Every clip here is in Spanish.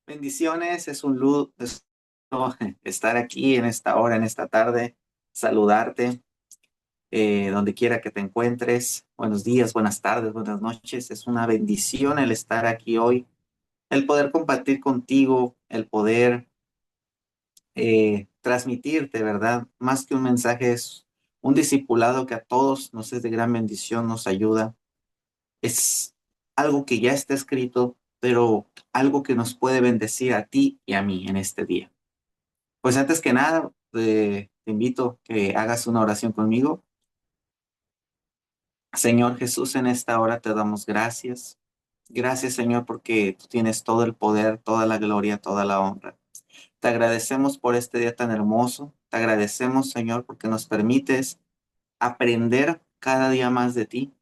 Bendiciones, es un lujo estar aquí en esta hora, en esta tarde, saludarte, donde quiera que te encuentres. Buenos días, buenas tardes, buenas noches. Es una bendición el estar aquí hoy, el poder compartir contigo, el poder transmitirte, ¿verdad? Más que un mensaje, es un discipulado que a todos nos es de gran bendición, nos ayuda. Es algo que ya está escrito, pero algo que nos puede bendecir a ti y a mí en este día. Pues antes que nada, te invito a que hagas una oración conmigo. Señor Jesús, en esta hora te damos gracias. Gracias, Señor, porque tú tienes todo el poder, toda la gloria, toda la honra. Te agradecemos por este día tan hermoso. Te agradecemos, Señor, porque nos permites aprender cada día más de ti.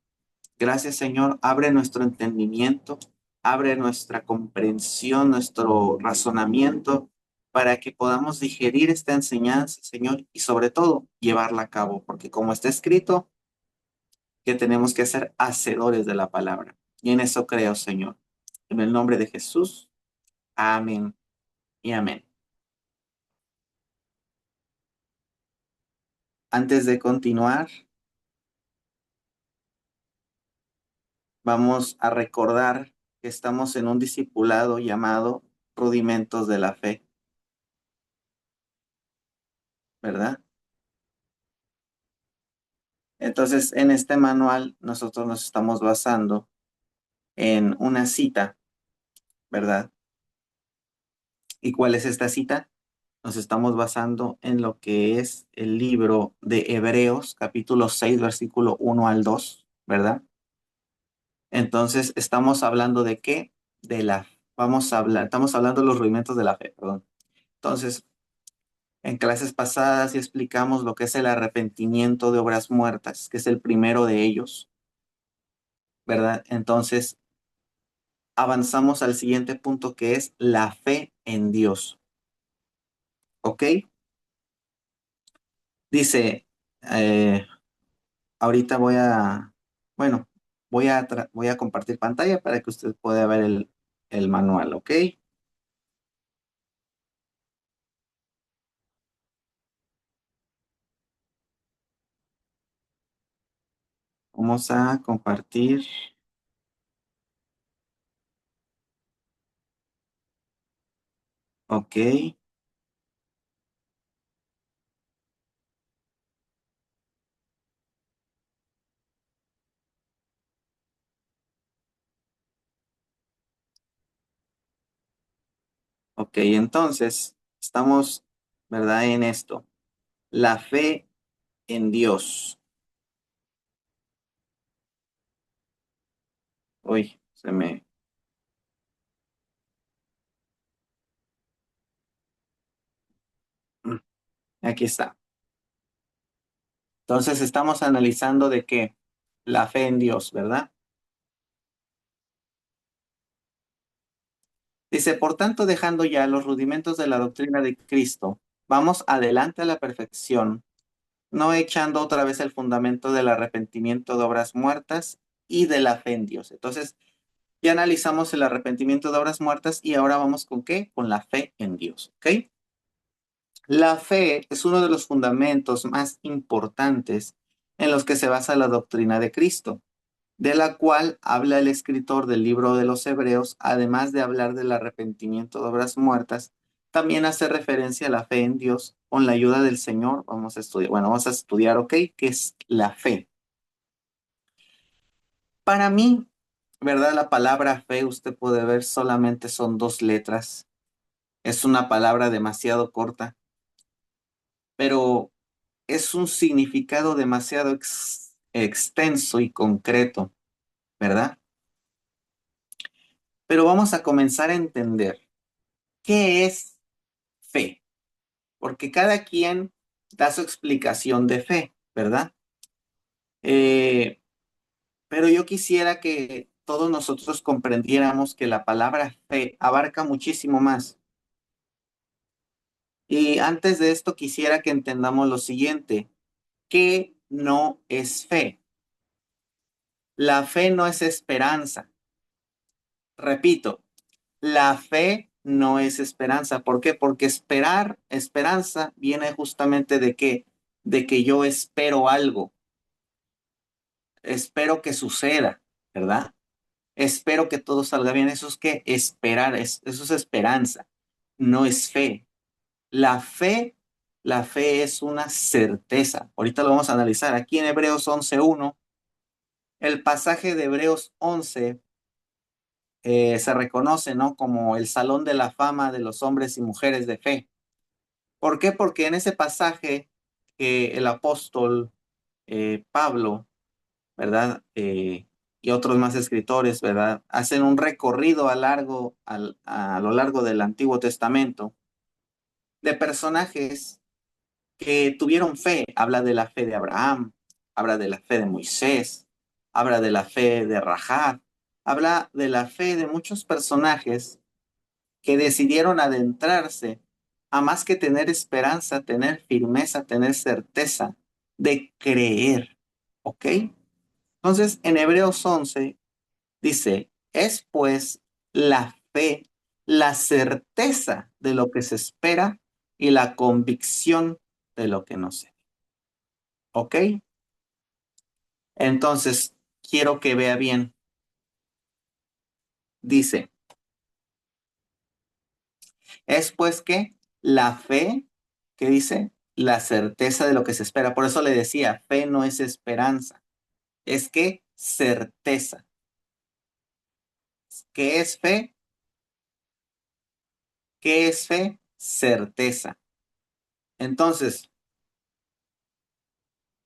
Gracias, Señor. Abre nuestro entendimiento, abre nuestra comprensión, nuestro razonamiento, para que podamos digerir esta enseñanza, Señor, y sobre todo llevarla a cabo, porque como está escrito, que tenemos que ser hacedores de la palabra. Y en eso creo, Señor. En el nombre de Jesús. Amén y amén. Antes de continuar, vamos a recordar que estamos en un discipulado llamado Rudimentos de la Fe, ¿verdad? Entonces, en este manual nosotros nos estamos basando en una cita, ¿verdad? ¿Y cuál es esta cita? Nos estamos basando en lo que es el libro de Hebreos, capítulo 6, versículo 1 al 2, ¿verdad? Entonces, estamos hablando de qué? Estamos hablando de los rudimentos de la fe, perdón. Entonces, en clases pasadas ya explicamos lo que es el arrepentimiento de obras muertas, que es el primero de ellos, ¿verdad? Entonces, avanzamos al siguiente punto que es la fe en Dios. ¿Ok? Dice, eh, ahorita bueno, voy a compartir pantalla para que usted pueda ver el manual, ¿ok? Vamos a compartir, ¿ok? Ok, entonces, estamos, ¿verdad? En esto, la fe en Dios. Uy, aquí está. Entonces, estamos analizando de qué, la fe en Dios, ¿verdad? Dice, por tanto, dejando ya los rudimentos de la doctrina de Cristo, vamos adelante a la perfección, no echando otra vez el fundamento del arrepentimiento de obras muertas y de la fe en Dios. Entonces, ya analizamos el arrepentimiento de obras muertas y ahora vamos con qué? Con la fe en Dios, ¿ok? La fe es uno de los fundamentos más importantes en los que se basa la doctrina de Cristo, de la cual habla el escritor del libro de los Hebreos, además de hablar del arrepentimiento de obras muertas, también hace referencia a la fe en Dios con la ayuda del Señor. Vamos a estudiar, ¿ok? ¿Qué es la fe? Para mí, ¿verdad? La palabra fe, usted puede ver, solamente son dos letras. Es una palabra demasiado corta, pero es un significado demasiado extenso y concreto, ¿verdad? Pero vamos a comenzar a entender qué es fe, porque cada quien da su explicación de fe, ¿verdad? Eh, pero yo quisiera que todos nosotros comprendiéramos que la palabra fe abarca muchísimo más. Y antes de esto quisiera que entendamos lo siguiente: ¿qué no es fe? La fe no es esperanza. Repito, la fe no es esperanza. ¿Por qué? Porque esperanza viene justamente de qué, de que yo espero algo, espero que suceda, ¿verdad? Espero que todo salga bien. Eso es que esperar, eso es esperanza, no es fe. La fe, la fe es una certeza. Ahorita lo vamos a analizar. Aquí en Hebreos 11:1, el pasaje de Hebreos 11 se reconoce, ¿no? Como el salón de la fama de los hombres y mujeres de fe. ¿Por qué? Porque en ese pasaje el apóstol Pablo, ¿verdad? Y otros más escritores, ¿verdad? Hacen un recorrido a lo largo del Antiguo Testamento de personajes que tuvieron fe. Habla de la fe de Abraham, habla de la fe de Moisés, habla de la fe de Rahab, habla de la fe de muchos personajes que decidieron adentrarse a más que tener esperanza, tener firmeza, tener certeza de creer. ¿Ok? Entonces, en Hebreos 11 dice, es pues la fe, la certeza de lo que se espera y la convicción de lo que no se ve. ¿Ok? Entonces, quiero que vea bien. Dice, es pues que la fe, ¿qué dice? La certeza de lo que se espera. Por eso le decía, fe no es esperanza, es que certeza. ¿Qué es fe? ¿Qué es fe? Certeza. Entonces,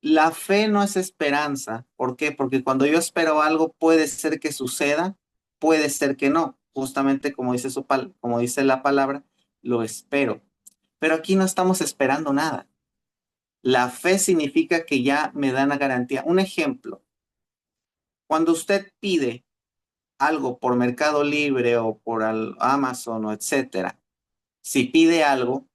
la fe no es esperanza. ¿Por qué? Porque cuando yo espero algo, puede ser que suceda, puede ser que no. Justamente como dice como dice la palabra, lo espero. Pero aquí no estamos esperando nada. La fe significa que ya me dan la garantía. Un ejemplo, cuando usted pide algo por Mercado Libre o por Amazon o etcétera, si pide algo,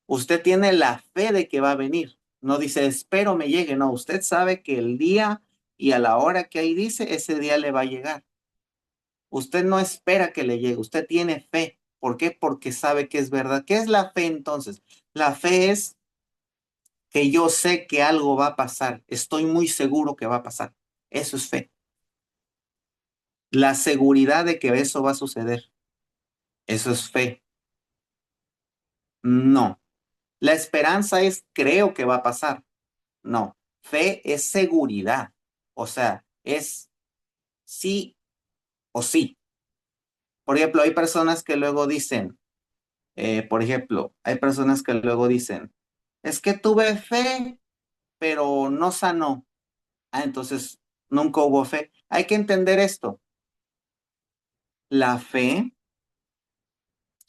usted tiene la fe de que va a venir. No dice, espero me llegue. No, usted sabe que el día y a la hora que ahí dice, ese día le va a llegar. Usted no espera que le llegue, usted tiene fe. ¿Por qué? Porque sabe que es verdad. ¿Qué es la fe entonces? La fe es que yo sé que algo va a pasar. Estoy muy seguro que va a pasar. Eso es fe. La seguridad de que eso va a suceder. Eso es fe. No. La esperanza es creo que va a pasar. No, fe es seguridad, o sea, es sí o sí. Por ejemplo, hay personas que luego dicen, por ejemplo, hay personas que luego dicen, es que tuve fe, pero no sanó. Ah, entonces nunca hubo fe. Hay que entender esto. La fe,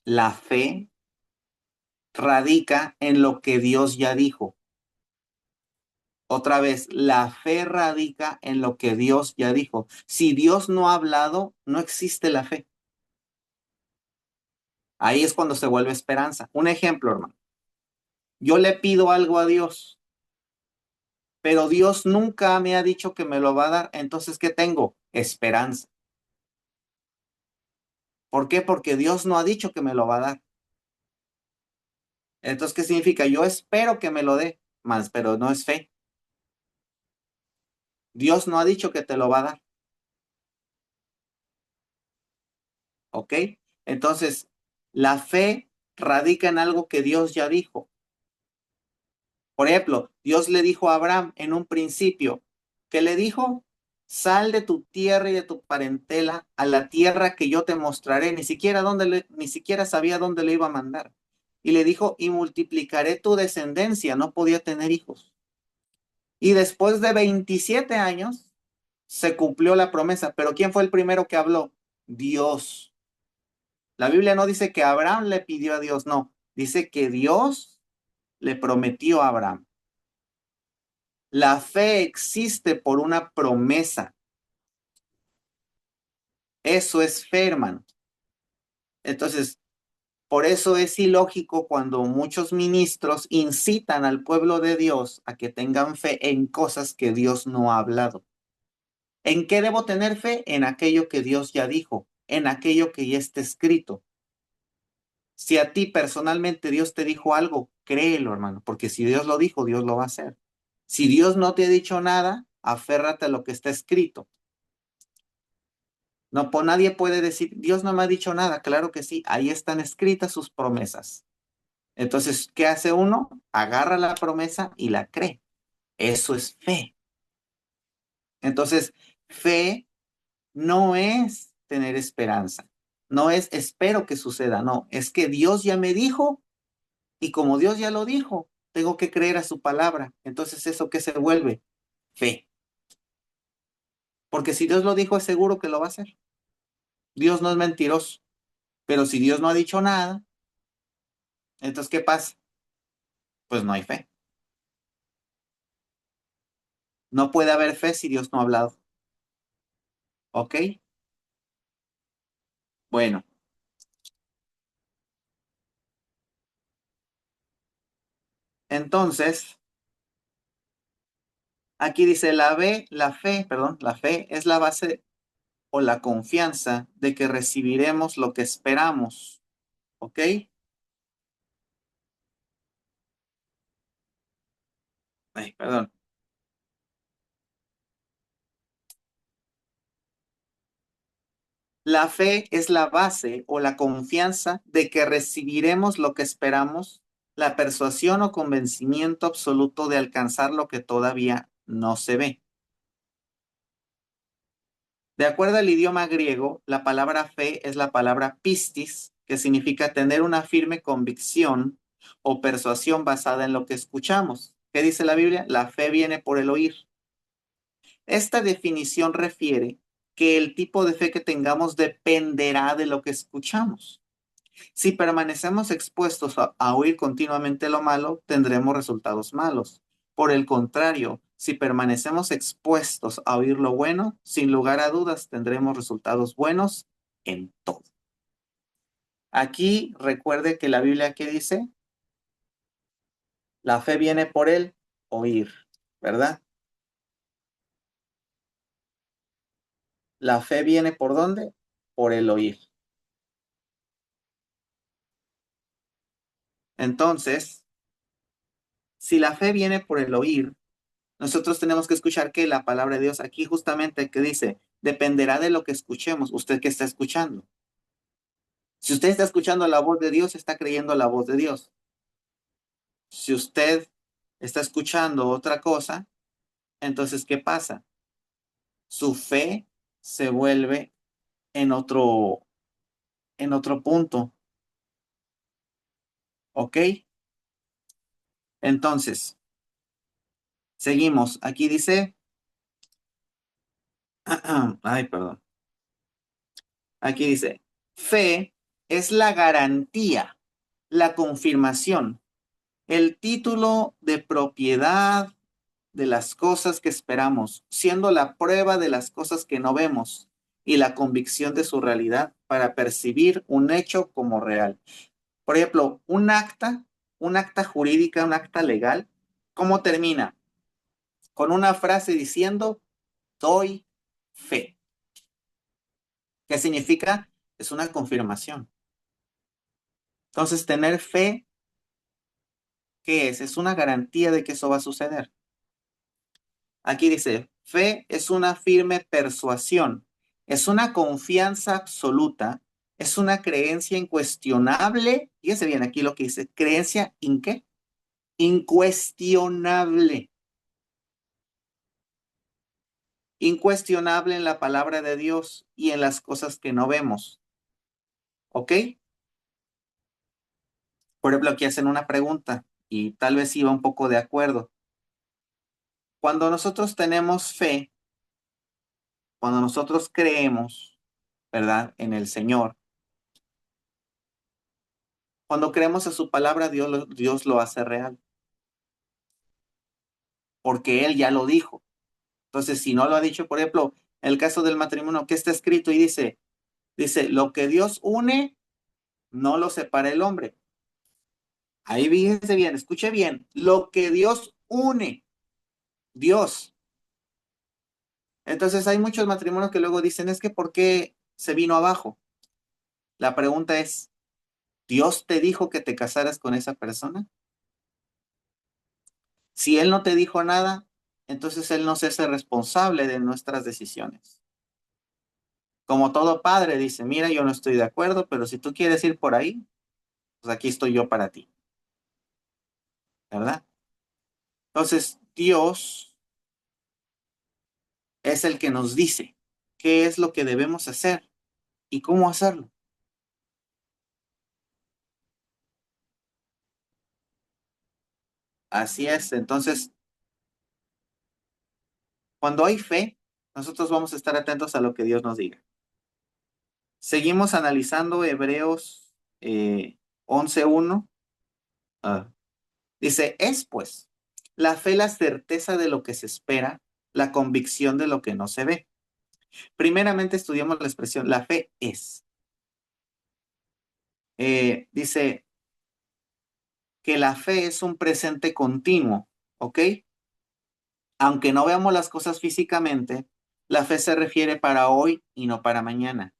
la fe radica en lo que Dios ya dijo. Otra vez, la fe radica en lo que Dios ya dijo. Si Dios no ha hablado, no existe la fe. Ahí es cuando se vuelve esperanza. Un ejemplo, hermano. Yo le pido algo a Dios, pero Dios nunca me ha dicho que me lo va a dar. Entonces, ¿qué tengo? Esperanza. ¿Por qué? Porque Dios no ha dicho que me lo va a dar. Entonces, ¿qué significa? Yo espero que me lo dé, más, pero no es fe. Dios no ha dicho que te lo va a dar. ¿Ok? Entonces, la fe radica en algo que Dios ya dijo. Por ejemplo, Dios le dijo a Abraham en un principio, ¿qué le dijo? Sal de tu tierra y de tu parentela a la tierra que yo te mostraré. Ni siquiera sabía dónde le iba a mandar. Y le dijo, y multiplicaré tu descendencia. No podía tener hijos. Y después de 27 años se cumplió la promesa. Pero ¿quién fue el primero que habló? Dios. La Biblia no dice que Abraham le pidió a Dios, no. Dice que Dios le prometió a Abraham. La fe existe por una promesa. Eso es fe, hermano. Entonces, por eso es ilógico cuando muchos ministros incitan al pueblo de Dios a que tengan fe en cosas que Dios no ha hablado. ¿En qué debo tener fe? En aquello que Dios ya dijo, en aquello que ya está escrito. Si a ti personalmente Dios te dijo algo, créelo, hermano, porque si Dios lo dijo, Dios lo va a hacer. Si Dios no te ha dicho nada, aférrate a lo que está escrito. No, pues nadie puede decir, Dios no me ha dicho nada. Claro que sí, ahí están escritas sus promesas. Entonces, ¿qué hace uno? Agarra la promesa y la cree. Eso es fe. Entonces, fe no es tener esperanza. No es espero que suceda. No, es que Dios ya me dijo y como Dios ya lo dijo, tengo que creer a su palabra. Entonces, ¿eso qué se vuelve? Fe. Porque si Dios lo dijo, es seguro que lo va a hacer. Dios no es mentiroso. Pero si Dios no ha dicho nada, entonces, ¿qué pasa? Pues no hay fe. No puede haber fe si Dios no ha hablado. ¿Ok? Bueno, entonces, aquí dice la fe es la base o la confianza de que recibiremos lo que esperamos. ¿Ok? Ay, perdón. La fe es la base o la confianza de que recibiremos lo que esperamos, la persuasión o convencimiento absoluto de alcanzar lo que todavía no se ve. De acuerdo al idioma griego, la palabra fe es la palabra pistis, que significa tener una firme convicción o persuasión basada en lo que escuchamos. ¿Qué dice la Biblia? La fe viene por el oír. Esta definición refiere que el tipo de fe que tengamos dependerá de lo que escuchamos. Si permanecemos expuestos a oír continuamente lo malo, tendremos resultados malos. Por el contrario, si permanecemos expuestos a oír lo bueno, sin lugar a dudas tendremos resultados buenos en todo. Aquí recuerde que la Biblia que dice, la fe viene por el oír, ¿verdad? La fe viene por dónde? Por el oír. Entonces, si la fe viene por el oír, nosotros tenemos que escuchar que la palabra de Dios aquí justamente que dice, dependerá de lo que escuchemos, usted que está escuchando. Si usted está escuchando la voz de Dios, está creyendo la voz de Dios. Si usted está escuchando otra cosa, entonces, ¿qué pasa? Su fe se vuelve en otro punto, ¿ok? Entonces, seguimos. Aquí dice, ay, perdón. Aquí dice, fe es la garantía, la confirmación, el título de propiedad de las cosas que esperamos, siendo la prueba de las cosas que no vemos y la convicción de su realidad para percibir un hecho como real. Por ejemplo, un acta jurídica, un acta legal, ¿cómo termina? Con una frase diciendo, doy fe. ¿Qué significa? Es una confirmación. Entonces, tener fe, ¿qué es? Es una garantía de que eso va a suceder. Aquí dice, fe es una firme persuasión, es una confianza absoluta, es una creencia incuestionable. Fíjese bien aquí lo que dice, creencia ¿en qué? Incuestionable. Incuestionable en la palabra de Dios y en las cosas que no vemos. ¿Ok? Por ejemplo, aquí hacen una pregunta y tal vez iba un poco de acuerdo. Cuando nosotros tenemos fe, cuando nosotros creemos, ¿verdad? En el Señor, cuando creemos en su palabra, Dios lo hace real, porque Él ya lo dijo. Entonces, si no lo ha dicho, por ejemplo, el caso del matrimonio, que está escrito y dice, lo que Dios une, no lo separa el hombre. Ahí fíjese bien, escuche bien, lo que Dios une, Dios. Entonces, hay muchos matrimonios que luego dicen, es que ¿por qué se vino abajo? La pregunta es, ¿Dios te dijo que te casaras con esa persona? Si Él no te dijo nada, entonces Él no se hace responsable de nuestras decisiones. Como todo padre dice, mira, yo no estoy de acuerdo, pero si tú quieres ir por ahí, pues aquí estoy yo para ti, ¿verdad? Entonces, Dios es el que nos dice qué es lo que debemos hacer y cómo hacerlo. Así es. Entonces, cuando hay fe, nosotros vamos a estar atentos a lo que Dios nos diga. Seguimos analizando Hebreos 11:1. Ah, dice, es pues la fe la certeza de lo que se espera, la convicción de lo que no se ve. Primeramente estudiamos la expresión, la fe es. Dice que la fe es un presente continuo, ¿ok? Aunque no veamos las cosas físicamente, la fe se refiere para hoy y no para mañana.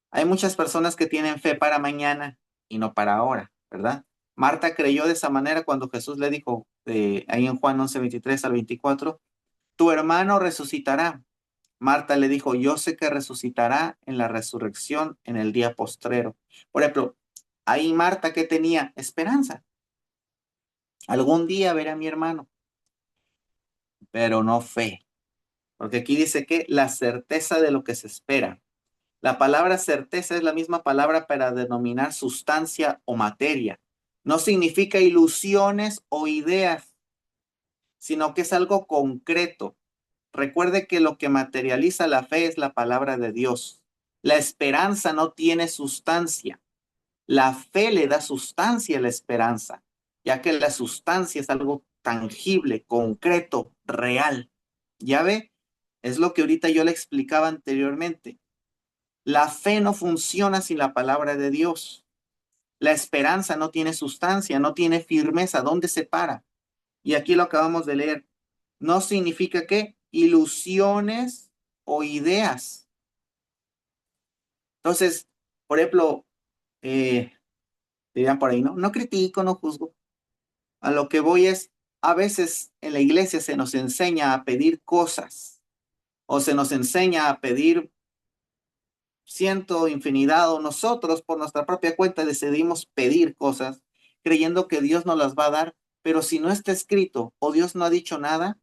Hay muchas personas que tienen fe para mañana y no para ahora, ¿verdad? Marta creyó de esa manera cuando Jesús le dijo, ahí en Juan 11:23 al 24, tu hermano resucitará. Marta le dijo, yo sé que resucitará en la resurrección en el día postrero. Por ejemplo, ahí Marta que tenía esperanza. Algún día veré a mi hermano, pero no fe. Porque aquí dice que la certeza de lo que se espera. La palabra certeza es la misma palabra para denominar sustancia o materia. No significa ilusiones o ideas, sino que es algo concreto. Recuerde que lo que materializa la fe es la palabra de Dios. La esperanza no tiene sustancia. La fe le da sustancia a la esperanza, ya que la sustancia es algo tangible, concreto, real. ¿Ya ve? Es lo que ahorita yo le explicaba anteriormente. La fe no funciona sin la palabra de Dios. La esperanza no tiene sustancia, no tiene firmeza. ¿Dónde se para? Y aquí lo acabamos de leer. No significa que ilusiones o ideas. Entonces, por ejemplo, eh, dirían por ahí, ¿no? No critico, no juzgo. A lo que voy es, a veces en la iglesia se nos enseña a pedir cosas o se nos enseña a pedir ciento infinidad o nosotros por nuestra propia cuenta decidimos pedir cosas creyendo que Dios nos las va a dar, pero si no está escrito o Dios no ha dicho nada,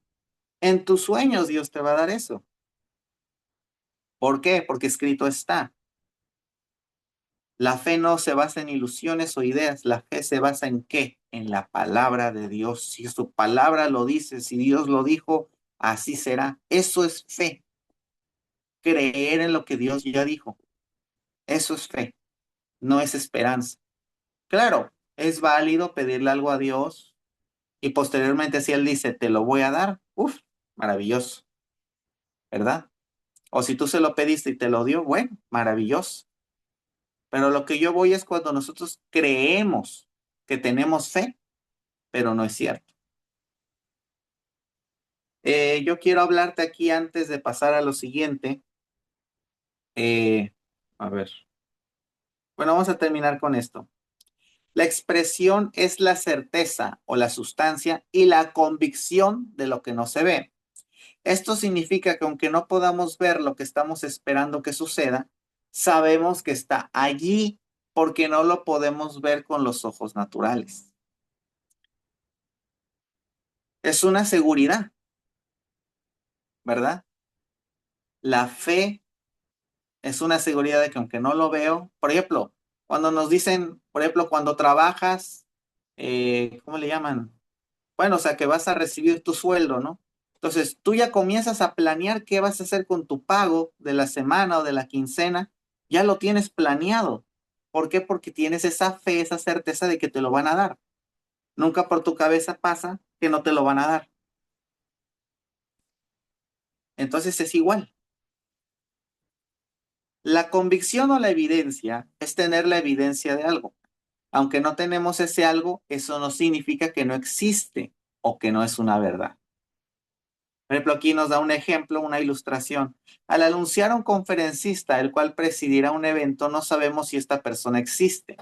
en tus sueños Dios te va a dar eso. ¿Por qué? Porque escrito está. La fe no se basa en ilusiones o ideas, la fe se basa en qué? En la palabra de Dios. Si su palabra lo dice, si Dios lo dijo, así será. Eso es fe, creer en lo que Dios ya dijo. Eso es fe, no es esperanza. Claro, es válido pedirle algo a Dios y posteriormente si Él dice, te lo voy a dar, uff, maravilloso, ¿verdad? O si tú se lo pediste y te lo dio, bueno, maravilloso. Pero lo que yo voy es cuando nosotros creemos que tenemos fe, pero no es cierto. Yo quiero hablarte aquí antes de pasar a lo siguiente. eh, a ver, bueno, vamos a terminar con esto. La expresión es la certeza o la sustancia y la convicción de lo que no se ve. Esto significa que aunque no podamos ver lo que estamos esperando que suceda, sabemos que está allí porque no lo podemos ver con los ojos naturales. Es una seguridad, ¿verdad? La fe es una seguridad de que aunque no lo veo, por ejemplo, cuando nos dicen, por ejemplo, cuando trabajas, ¿cómo le llaman? Bueno, o sea, que vas a recibir tu sueldo, ¿no? Entonces, tú ya comienzas a planear qué vas a hacer con tu pago de la semana o de la quincena, ya lo tienes planeado. ¿Por qué? Porque tienes esa fe, esa certeza de que te lo van a dar. Nunca por tu cabeza pasa que no te lo van a dar. Entonces es igual. La convicción o la evidencia es tener la evidencia de algo. Aunque no tenemos ese algo, eso no significa que no existe o que no es una verdad. Por ejemplo, aquí nos da un ejemplo, una ilustración. Al anunciar a un conferencista, el cual presidirá un evento, no sabemos si esta persona existe,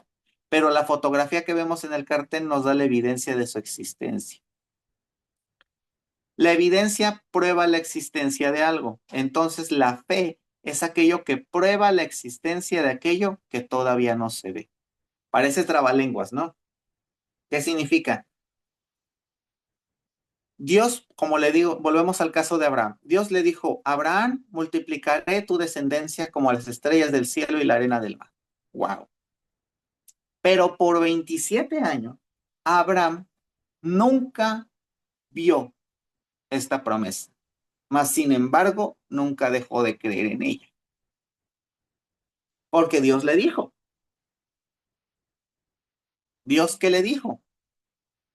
pero la fotografía que vemos en el cartel nos da la evidencia de su existencia. La evidencia prueba la existencia de algo. Entonces la fe es aquello que prueba la existencia de aquello que todavía no se ve. Parece trabalenguas, ¿no? ¿Qué significa? Dios, como le digo, volvemos al caso de Abraham. Dios le dijo, Abraham, multiplicaré tu descendencia como las estrellas del cielo y la arena del mar. Wow. Pero por 27 años, Abraham nunca vio esta promesa. Mas, sin embargo, nunca dejó de creer en ella. Porque Dios le dijo. ¿Dios qué le dijo?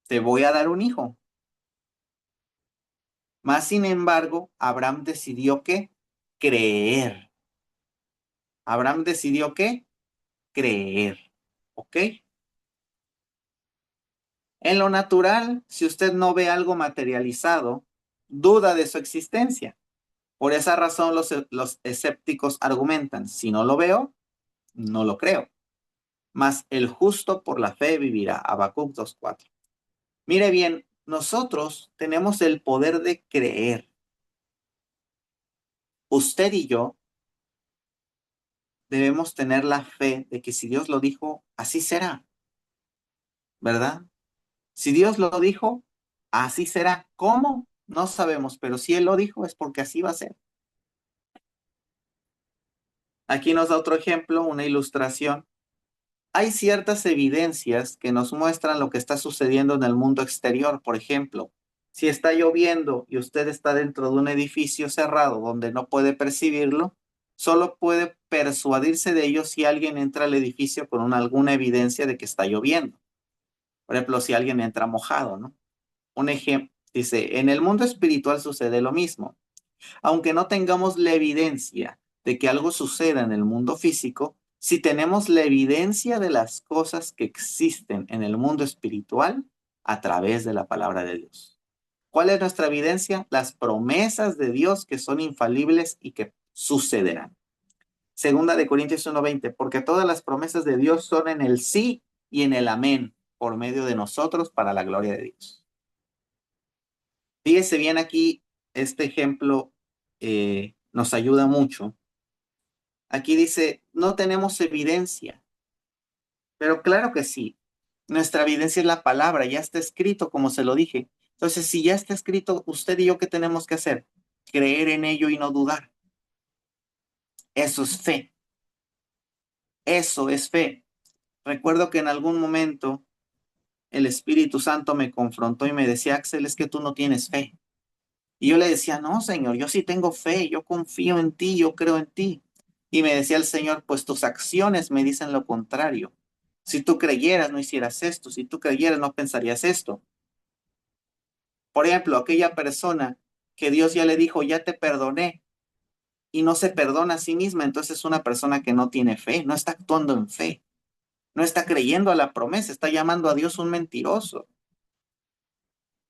Te voy a dar un hijo. Mas, sin embargo, Abraham decidió ¿qué? Creer. Abraham decidió ¿qué? Creer. ¿Ok? En lo natural, si usted no ve algo materializado, duda de su existencia. Por esa razón los escépticos argumentan, si no lo veo, no lo creo. Mas el justo por la fe vivirá. Habacuc 2:4. Mire bien, nosotros tenemos el poder de creer. Usted y yo debemos tener la fe de que si Dios lo dijo, así será, ¿verdad? Si Dios lo dijo, así será. ¿Cómo? No sabemos, pero si Él lo dijo es porque así va a ser. Aquí nos da otro ejemplo, una ilustración. Hay ciertas evidencias que nos muestran lo que está sucediendo en el mundo exterior. Por ejemplo, si está lloviendo y usted está dentro de un edificio cerrado donde no puede percibirlo, solo puede persuadirse de ello si alguien entra al edificio con alguna evidencia de que está lloviendo. Por ejemplo, si alguien entra mojado, ¿no? Un ejemplo, dice, en el mundo espiritual sucede lo mismo. Aunque no tengamos la evidencia de que algo suceda en el mundo físico, si tenemos la evidencia de las cosas que existen en el mundo espiritual a través de la palabra de Dios. ¿Cuál es nuestra evidencia? Las promesas de Dios que son infalibles y que sucederán. Segunda de Corintios 1:20, porque todas las promesas de Dios son en el sí y en el amén por medio de nosotros para la gloria de Dios. Fíjese bien aquí, este ejemplo nos ayuda mucho. Aquí dice, no tenemos evidencia, pero claro que sí. Nuestra evidencia es la palabra, ya está escrito como se lo dije. Entonces, si ya está escrito, usted y yo, ¿qué tenemos que hacer? Creer en ello y no dudar. Eso es fe. Eso es fe. Recuerdo que en algún momento el Espíritu Santo me confrontó y me decía, Axel, es que tú no tienes fe. Y yo le decía, no, Señor, yo sí tengo fe, yo confío en ti, yo creo en ti. Y me decía el Señor, pues tus acciones me dicen lo contrario. Si tú creyeras, no hicieras esto. Si tú creyeras, no pensarías esto. Por ejemplo, aquella persona que Dios ya le dijo, ya te perdoné, y no se perdona a sí misma, entonces es una persona que no tiene fe, no está actuando en fe, no está creyendo a la promesa, está llamando a Dios un mentiroso.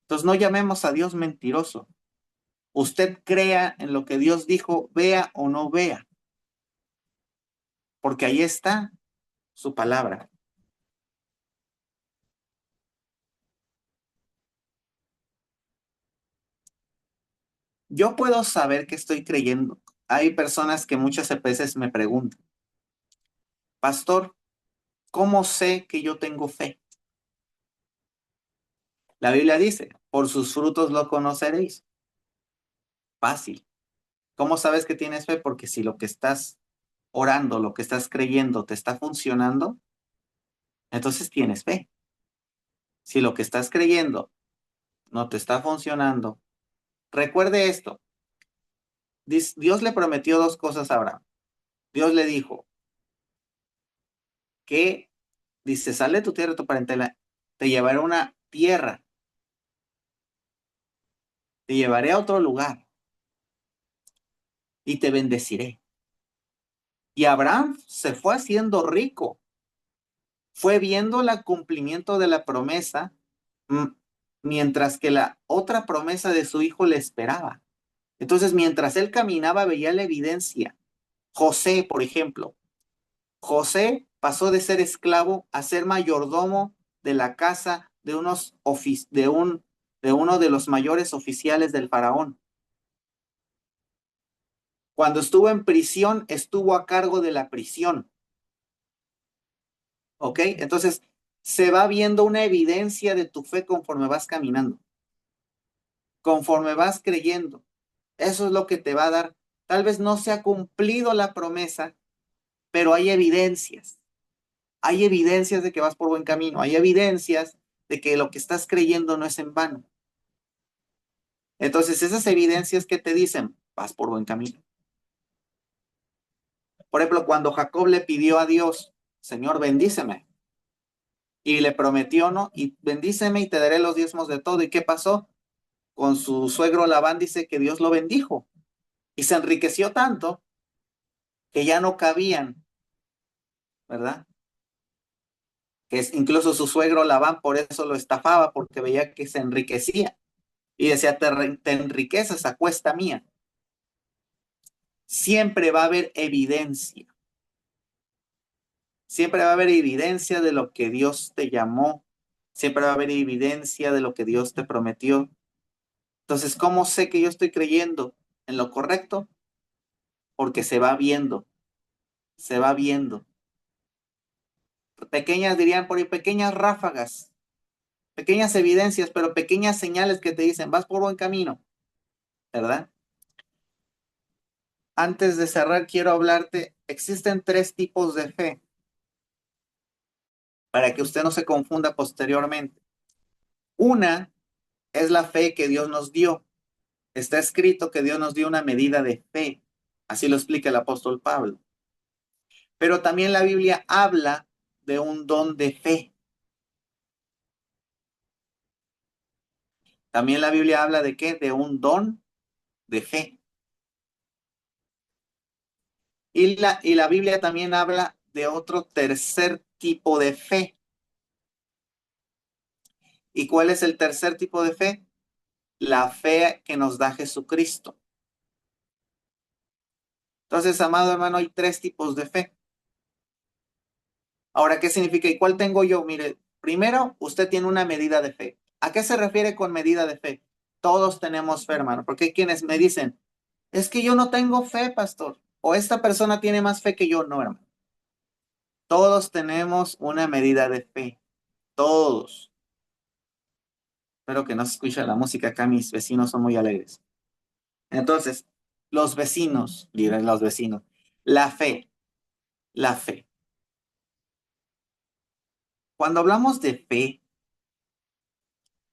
Entonces no llamemos a Dios mentiroso. Usted crea en lo que Dios dijo, vea o no vea, porque ahí está su palabra. Yo puedo saber que estoy creyendo. Hay personas que muchas veces me preguntan, Pastor, ¿cómo sé que yo tengo fe? La Biblia dice, por sus frutos lo conoceréis. Fácil. ¿Cómo sabes que tienes fe? Porque si lo que estás orando, lo que estás creyendo te está funcionando, entonces tienes fe. Si lo que estás creyendo no te está funcionando, recuerde esto. Dios le prometió dos cosas a Abraham. Dios le dijo que, dice, sale de tu tierra, de tu parentela, te llevaré a una tierra, te llevaré a otro lugar y te bendeciré. Y Abraham se fue haciendo rico, fue viendo el cumplimiento de la promesa, mm, mientras que la otra promesa de su hijo le esperaba. Entonces, mientras él caminaba, veía la evidencia. José, por ejemplo, José pasó de ser esclavo a ser mayordomo de la casa de de uno de los mayores oficiales del faraón. Cuando estuvo en prisión, estuvo a cargo de la prisión. ¿Ok? Entonces, se va viendo una evidencia de tu fe conforme vas caminando, conforme vas creyendo. Eso es lo que te va a dar. Tal vez no se ha cumplido la promesa, pero hay evidencias. Hay evidencias de que vas por buen camino. Hay evidencias de que lo que estás creyendo no es en vano. Entonces, esas evidencias que te dicen, vas por buen camino. Por ejemplo, cuando Jacob le pidió a Dios, Señor, bendíceme. Y le prometió, ¿no? Y bendíceme y te daré los diezmos de todo. ¿Y qué pasó? Con su suegro Labán dice que Dios lo bendijo. Y se enriqueció tanto que ya no cabían, ¿verdad? Que es, incluso su suegro Labán por eso lo estafaba, porque veía que se enriquecía. Y decía, te enriqueces a cuesta mía. Siempre va a haber evidencia. Siempre va a haber evidencia de lo que Dios te llamó. Siempre va a haber evidencia de lo que Dios te prometió. Entonces, ¿cómo sé que yo estoy creyendo en lo correcto? Porque se va viendo, se va viendo. Pequeñas, dirían por ahí, pequeñas ráfagas, pequeñas evidencias, pero pequeñas señales que te dicen, vas por buen camino, ¿verdad? Antes de cerrar, quiero hablarte, existen tres tipos de fe, para que usted no se confunda posteriormente. Una es la fe que Dios nos dio. Está escrito que Dios nos dio una medida de fe. Así lo explica el apóstol Pablo. Pero también la Biblia habla de un don de fe. También la Biblia habla de qué? De un don de fe. Y la Biblia también habla de otro tercer tipo de fe. ¿Y cuál es el tercer tipo de fe? La fe que nos da Jesucristo. Entonces, amado hermano, hay tres tipos de fe. Ahora, ¿qué significa? ¿Y cuál tengo yo? Mire, primero, usted tiene una medida de fe. ¿A qué se refiere con medida de fe? Todos tenemos fe, hermano, porque hay quienes me dicen, es que yo no tengo fe, pastor, o esta persona tiene más fe que yo. No, hermano. Todos tenemos una medida de fe. Todos. Espero que no se escuche la música acá, mis vecinos son muy alegres. Entonces, los vecinos, dirán los vecinos, la fe, la fe. Cuando hablamos de fe,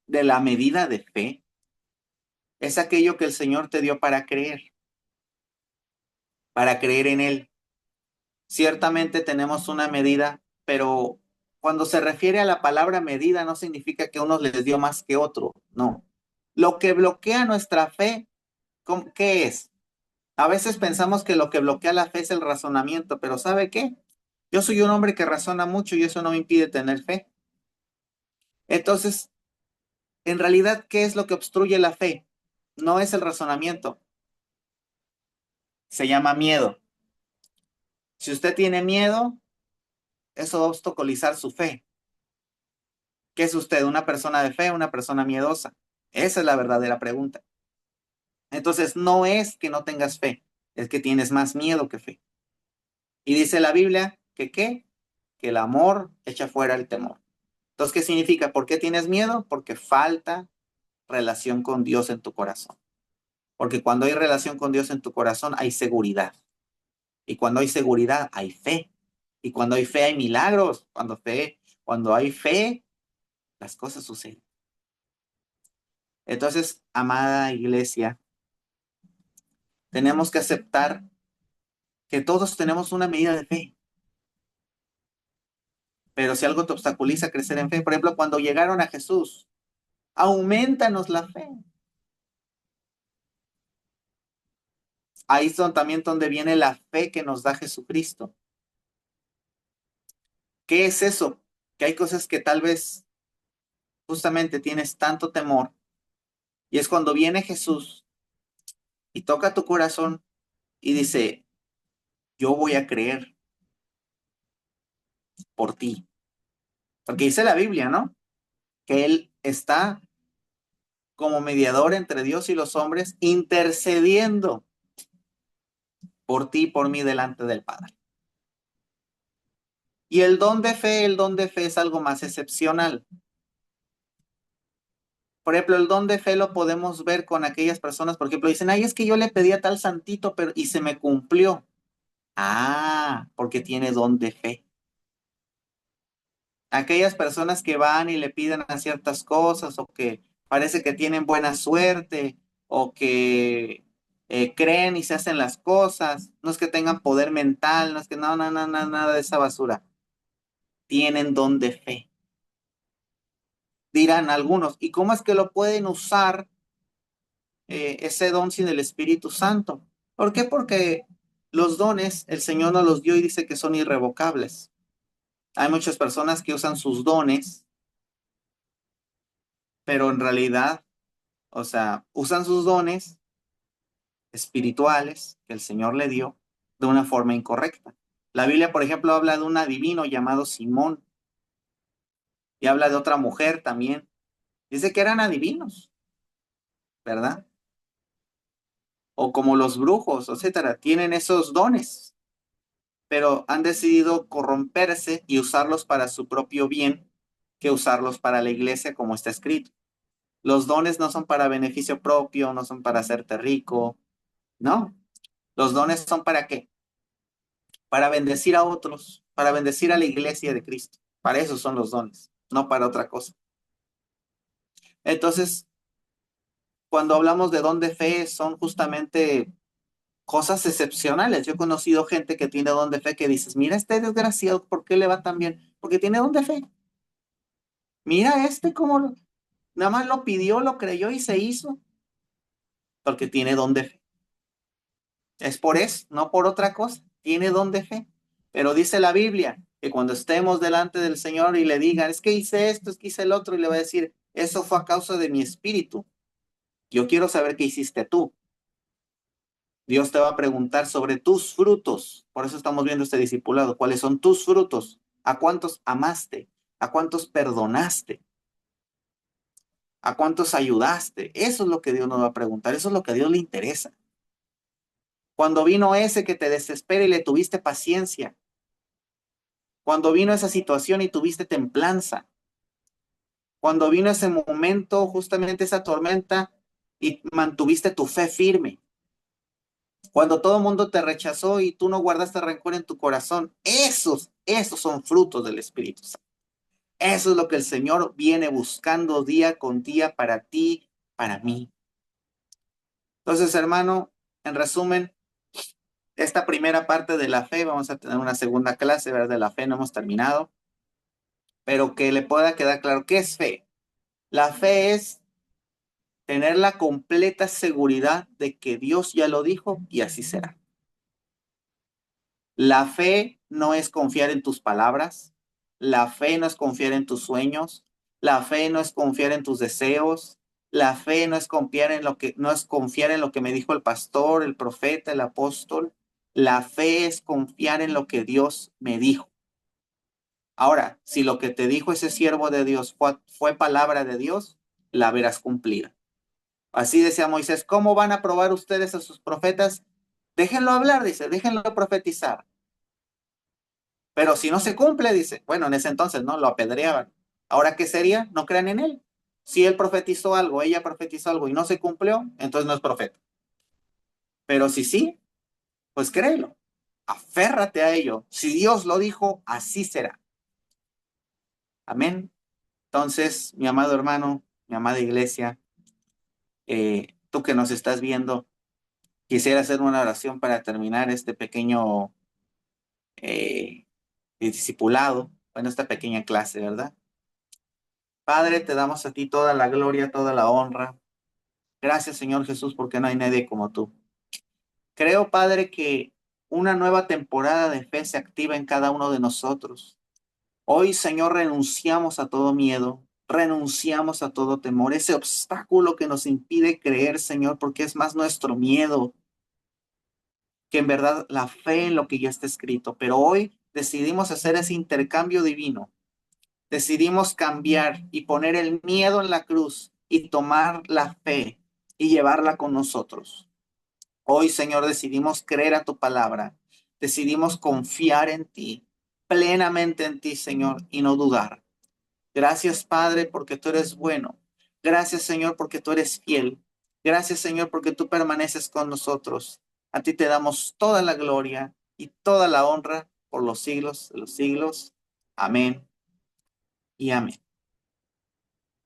de la medida de fe, es aquello que el Señor te dio para creer en Él. Ciertamente tenemos una medida, pero cuando se refiere a la palabra medida no significa que uno les dio más que otro, no. Lo que bloquea nuestra fe, ¿qué es? A veces pensamos que lo que bloquea la fe es el razonamiento, pero ¿sabe qué? Yo soy un hombre que razona mucho y eso no me impide tener fe. Entonces, en realidad, ¿qué es lo que obstruye la fe? No es el razonamiento, se llama miedo. Si usted tiene miedo, eso va a obstaculizar su fe. ¿Qué es usted? ¿Una persona de fe o una persona miedosa? Esa es la verdadera pregunta. Entonces, no es que no tengas fe, es que tienes más miedo que fe. Y dice la Biblia que ¿qué? Que el amor echa fuera el temor. Entonces, ¿qué significa? ¿Por qué tienes miedo? Porque falta relación con Dios en tu corazón. Porque cuando hay relación con Dios en tu corazón, hay seguridad. Y cuando hay seguridad, hay fe. Y cuando hay fe, hay milagros. Cuando hay fe, las cosas suceden. Entonces, amada iglesia, tenemos que aceptar que todos tenemos una medida de fe. Pero si algo te obstaculiza a crecer en fe, por ejemplo, cuando llegaron a Jesús, aumentanos la fe. Ahí son también donde viene la fe que nos da Jesucristo. ¿Qué es eso? Que hay cosas que tal vez justamente tienes tanto temor y es cuando viene Jesús y toca tu corazón y dice, yo voy a creer, por ti. Porque dice la Biblia, ¿no? Que Él está como mediador entre Dios y los hombres, intercediendo por ti y por mí delante del Padre. Y el don de fe es algo más excepcional. Por ejemplo, el don de fe lo podemos ver con aquellas personas, por ejemplo, dicen, ay, es que yo le pedí a tal santito, pero y se me cumplió. Ah, porque tiene don de fe. Aquellas personas que van y le piden a ciertas cosas o que parece que tienen buena suerte o que creen y se hacen las cosas, no es que tengan poder mental, no es que nada de esa basura. Tienen don de fe. Dirán algunos, ¿y cómo es que lo pueden usar ese don sin el Espíritu Santo? ¿Por qué? Porque los dones el Señor nos los dio y dice que son irrevocables. Hay muchas personas que usan sus dones, pero en realidad, o sea, usan sus dones espirituales que el Señor le dio de una forma incorrecta. La Biblia, por ejemplo, habla de un adivino llamado Simón y habla de otra mujer también. Dice que eran adivinos, ¿verdad? O como los brujos, etcétera, tienen esos dones, pero han decidido corromperse y usarlos para su propio bien que usarlos para la iglesia como está escrito. Los dones no son para beneficio propio, no son para hacerte rico, no. Los dones son para qué? Para bendecir a otros, para bendecir a la iglesia de Cristo. Para eso son los dones, no para otra cosa. Entonces, cuando hablamos de don de fe, son justamente cosas excepcionales. Yo he conocido gente que tiene don de fe que dices, mira este desgraciado, ¿por qué le va tan bien? Porque tiene don de fe. Mira este cómo nada más lo pidió, lo creyó y se hizo, porque tiene don de fe. Es por eso, no por otra cosa. Tiene don de fe. Pero dice la Biblia que cuando estemos delante del Señor y le digan, es que hice esto, es que hice el otro, y le va a decir, eso fue a causa de mi espíritu. Yo quiero saber qué hiciste tú. Dios te va a preguntar sobre tus frutos. Por eso estamos viendo este discipulado. ¿Cuáles son tus frutos? ¿A cuántos amaste? ¿A cuántos perdonaste? ¿A cuántos ayudaste? Eso es lo que Dios nos va a preguntar. Eso es lo que a Dios le interesa. Cuando vino ese que te desespera y le tuviste paciencia. Cuando vino esa situación y tuviste templanza. Cuando vino ese momento, justamente esa tormenta, y mantuviste tu fe firme. Cuando todo el mundo te rechazó y tú no guardaste rencor en tu corazón, esos son frutos del Espíritu Santo. Eso es lo que el Señor viene buscando día con día para ti, para mí. Entonces, hermano, en resumen, esta primera parte de la fe, vamos a tener una segunda clase, ¿verdad? De la fe no hemos terminado, pero que le pueda quedar claro, ¿qué es fe? La fe es tener la completa seguridad de que Dios ya lo dijo y así será. La fe no es confiar en tus palabras, la fe no es confiar en tus sueños, la fe no es confiar en tus deseos, la fe no es confiar en lo que no es confiar en lo que me dijo el pastor, el profeta, el apóstol. La fe es confiar en lo que Dios me dijo. Ahora, si lo que te dijo ese siervo de Dios fue palabra de Dios, la verás cumplida. Así decía Moisés, ¿cómo van a probar ustedes a sus profetas? Déjenlo hablar, dice, déjenlo profetizar. Pero si no se cumple, dice, bueno, en ese entonces, ¿no? Lo apedreaban. Ahora, ¿qué sería? No crean en él. Si él profetizó algo, ella profetizó algo y no se cumplió, entonces no es profeta. Pero si sí, pues créelo. Aférrate a ello. Si Dios lo dijo, así será. Amén. Entonces, mi amado hermano, mi amada iglesia, tú que nos estás viendo, quisiera hacer una oración para terminar este pequeño eh, discipulado, bueno, esta pequeña clase, ¿verdad? Padre, te damos a ti toda la gloria, toda la honra. Gracias, Señor Jesús, porque no hay nadie como tú. Creo, Padre, que una nueva temporada de fe se activa en cada uno de nosotros. Hoy, Señor, renunciamos a todo miedo, renunciamos a todo temor, ese obstáculo que nos impide creer, Señor, porque es más nuestro miedo que en verdad la fe en lo que ya está escrito. Pero hoy decidimos hacer ese intercambio divino. Decidimos cambiar y poner el miedo en la cruz y tomar la fe y llevarla con nosotros. Hoy, Señor, decidimos creer a tu palabra. Decidimos confiar en ti, plenamente en ti, Señor, y no dudar. Gracias, Padre, porque tú eres bueno. Gracias, Señor, porque tú eres fiel. Gracias, Señor, porque tú permaneces con nosotros. A ti te damos toda la gloria y toda la honra por los siglos de los siglos. Amén y amén.